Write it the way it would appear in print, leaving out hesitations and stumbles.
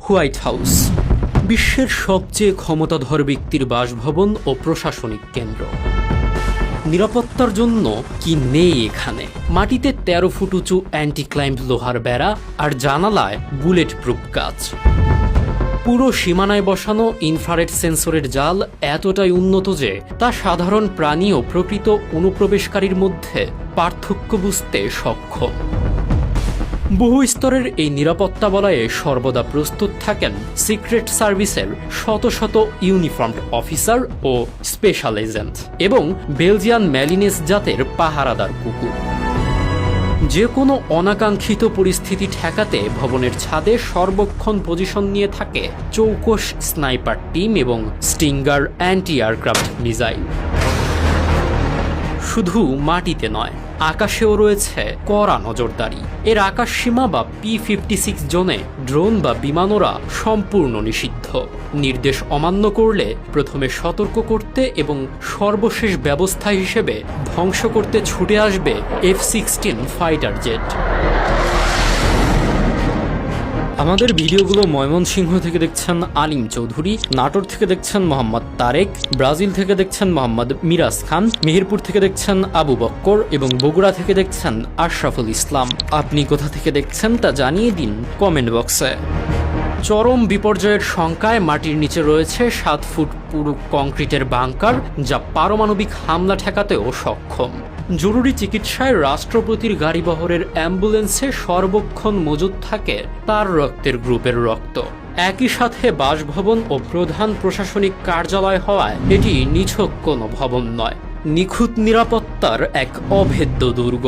White house বিশ্বের সবচেয়ে ক্ষমতাধর ব্যক্তির বাসভবন ও প্রশাসনিক কেন্দ্র। নিরাপত্তার জন্য কি নেই এখানে? মাটিতে ১৩ ফুট উঁচু অ্যান্টি ক্লাইম্ব লোহার বেড়া আর জানালায় বুলেট প্রুফ কাচ। পুরো সীমানায় বসানো ইনফ্রারেড সেন্সরের জাল এতটাই উন্নত যে তা সাধারণ প্রাণী ও প্রকৃত অনুপ্রবেশকারীর মধ্যে পার্থক্য বুঝতে সক্ষম। বহু স্তরের এই নিরাপত্তা বলয়ে সর্বদা প্রস্তুত থাকেন সিক্রেট সার্ভিসের শত শত ইউনিফর্মড অফিসার ও স্পেশাল এজেন্ট এবং বেলজিয়ান ম্যালিনেস জাতের পাহারাদার কুকুর। যে কোনো অনাকাঙ্ক্ষিত পরিস্থিতি ঠেকাতে ভবনের ছাদে সর্বক্ষণ পজিশন নিয়ে থাকে চৌকস স্নাইপার টিম এবং স্টিঙ্গার অ্যান্টি এয়ারক্রাফট মিসাইল। শুধু মাটিতে নয়, আকাশেও রয়েছে কড়া নজরদারি। এর আকাশ সীমা বা P-56 জোনে ড্রোন বা বিমানোরা সম্পূর্ণ নিষিদ্ধ। নির্দেশ অমান্য করলে প্রথমে সতর্ক করতে এবং সর্বশেষ ব্যবস্থা হিসেবে ধ্বংস করতে ছুটে আসবে F-16 ফাইটার জেট। আমাদের ভিডিওগুলো ময়মনসিংহ থেকে দেখছেন আলিম চৌধুরী, নাটোর থেকে দেখছেন মোহাম্মদ তারেক, ব্রাজিল থেকে দেখছেন মোহাম্মদ মিরাজ খান, মেহেরপুর থেকে দেখছেন আবু বক্কর এবং বগুড়া থেকে দেখছেন আশরাফুল ইসলাম। আপনি কোথা থেকে দেখছেন তা জানিয়ে দিন কমেন্ট বক্সে। চরম বিপর্যয়ের শঙ্কায় মাটির নিচে রয়েছে ৭ ফুট পুরু কংক্রিটের বাংকার, যা পারমাণবিক হামলা ঠেকাতেও সক্ষম। জরুরি চিকিৎসায় রাষ্ট্রপতির গাড়িবহরের অ্যাম্বুলেন্সে সর্বক্ষণ মজুদ থাকে তার রক্তের গ্রুপের রক্ত। একই সাথে বাসভবন ও প্রধান প্রশাসনিক কার্যালয় হওয়ায় এটি নিছক কোনো ভবন নয়, নিখুঁত নিরাপত্তার এক অভেদ্য দুর্গ।